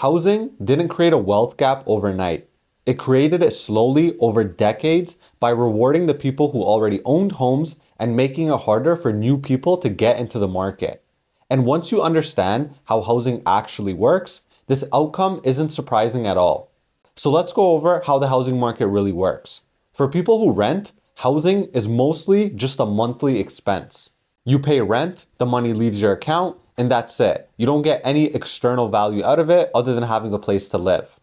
Housing didn't create a wealth gap overnight. It created it slowly over decades by rewarding the people who already owned homes and making it harder for new people to get into the market. And once you understand how housing actually works, this outcome isn't surprising at all. So let's go over how the housing market really works. For people who rent, housing is mostly just a monthly expense. You pay rent, the money leaves your account, and that's it. You don't get any external value out of it other than having a place to live.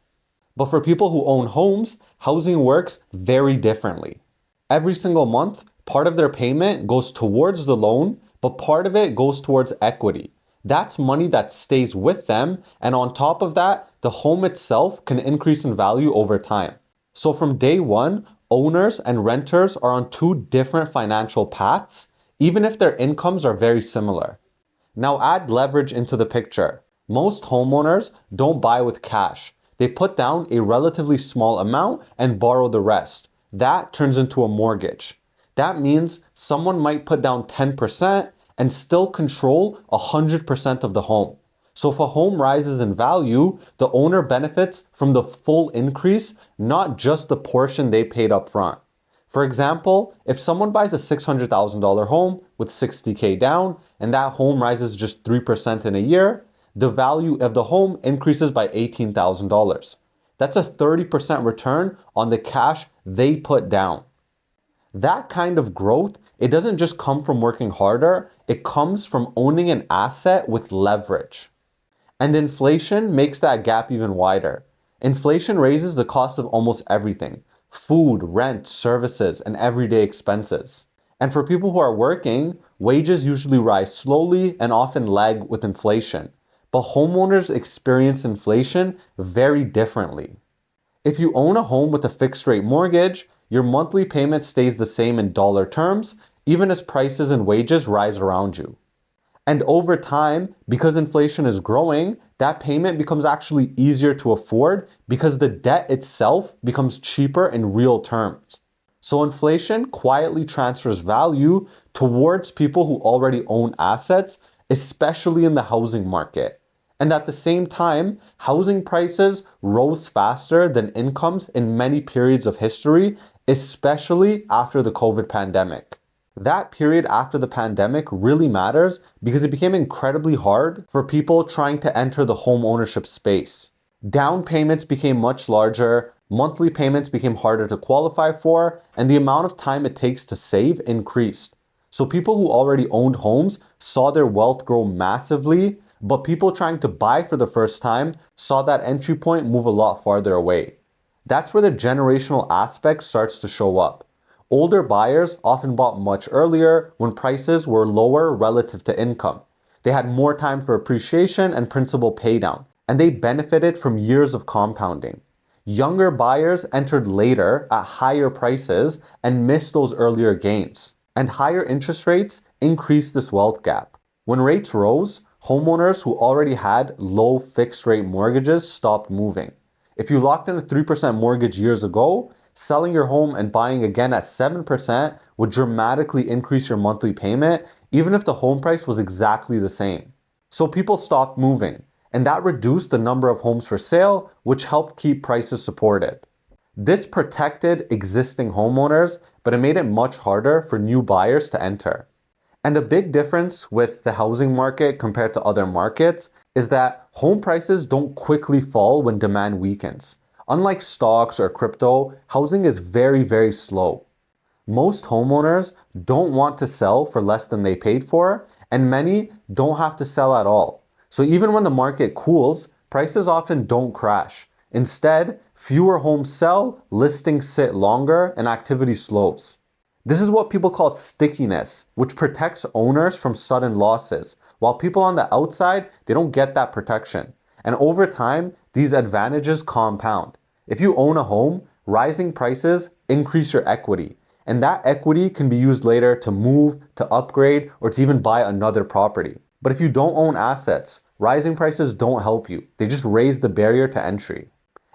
But for people who own homes, housing works very differently. Every single month, part of their payment goes towards the loan, but part of it goes towards equity. That's money that stays with them, and on top of that, the home itself can increase in value over time. So from day one, owners and renters are on two different financial paths, even if their incomes are very similar. Now add leverage into the picture. Most homeowners don't buy with cash. They put down a relatively small amount and borrow the rest. That turns into a mortgage. That means someone might put down 10% and still control 100% of the home. So if a home rises in value, the owner benefits from the full increase, not just the portion they paid up front. For example, if someone buys a $600,000 home with $60K down and that home rises just 3% in a year, the value of the home increases by $18,000. That's a 30% return on the cash they put down. That kind of growth, it doesn't just come from working harder, it comes from owning an asset with leverage. And inflation makes that gap even wider. Inflation raises the cost of almost everything: food, rent, services, and everyday expenses. And for people who are working, wages usually rise slowly and often lag with inflation. But homeowners experience inflation very differently. If you own a home with a fixed rate mortgage, your monthly payment stays the same in dollar terms, even as prices and wages rise around you. And over time, because inflation is growing, that payment becomes actually easier to afford because the debt itself becomes cheaper in real terms. So inflation quietly transfers value towards people who already own assets, especially in the housing market. And at the same time, housing prices rose faster than incomes in many periods of history, especially after the COVID pandemic. That period after the pandemic really matters because it became incredibly hard for people trying to enter the home ownership space. Down payments became much larger, monthly payments became harder to qualify for, and the amount of time it takes to save increased. So people who already owned homes saw their wealth grow massively, but people trying to buy for the first time saw that entry point move a lot farther away. That's where the generational aspect starts to show up. Older buyers often bought much earlier when prices were lower relative to income. They had more time for appreciation and principal paydown, and they benefited from years of compounding. Younger buyers entered later at higher prices and missed those earlier gains. And higher interest rates increased this wealth gap. When rates rose, homeowners who already had low fixed rate mortgages stopped moving. If you locked in a 3% mortgage years ago, selling your home and buying again at 7% would dramatically increase your monthly payment, even if the home price was exactly the same. So people stopped moving, and that reduced the number of homes for sale, which helped keep prices supported. This protected existing homeowners, but it made it much harder for new buyers to enter. And a big difference with the housing market compared to other markets is that home prices don't quickly fall when demand weakens. Unlike stocks or crypto, housing is very, very slow. Most homeowners don't want to sell for less than they paid for, and many don't have to sell at all. So even when the market cools, prices often don't crash. Instead, fewer homes sell, listings sit longer, and activity slows. This is what people call stickiness, which protects owners from sudden losses, while people on the outside, they don't get that protection. And over time, these advantages compound. If you own a home, rising prices increase your equity, and that equity can be used later to move, to upgrade, or to even buy another property. But if you don't own assets, rising prices don't help you. They just raise the barrier to entry.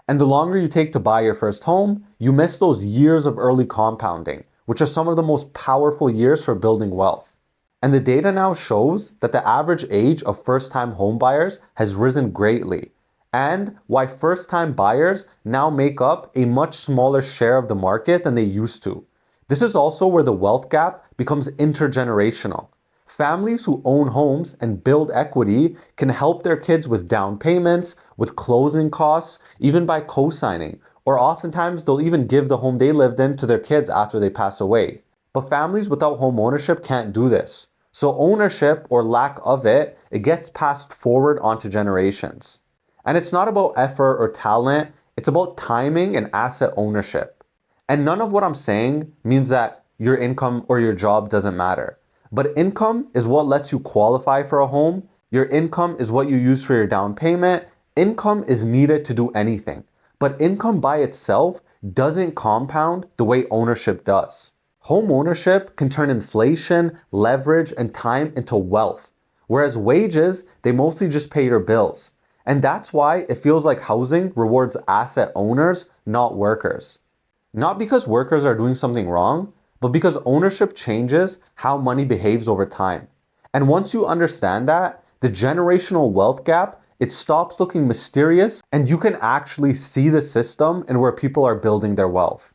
And the longer you take to buy your first home, you miss those years of early compounding, which are some of the most powerful years for building wealth. And the data now shows that the average age of first-time homebuyers has risen greatly. and why first-time buyers now make up a much smaller share of the market than they used to. This is also where the wealth gap becomes intergenerational. Families who own homes and build equity can help their kids with down payments, with closing costs, even by co-signing, or oftentimes they'll even give the home they lived in to their kids after they pass away. But families without home ownership can't do this. So ownership, or lack of it, it gets passed forward onto generations. And it's not about effort or talent, it's about timing and asset ownership. And none of what I'm saying means that your income or your job doesn't matter. But income is what lets you qualify for a home. Your income is what you use for your down payment. Income is needed to do anything. But income by itself doesn't compound the way ownership does. Home ownership can turn inflation, leverage, and time into wealth. Whereas wages, they mostly just pay your bills. And that's why it feels like housing rewards asset owners, not workers. Not because workers are doing something wrong, but because ownership changes how money behaves over time. And once you understand that, the generational wealth gap, it stops looking mysterious and you can actually see the system and where people are building their wealth.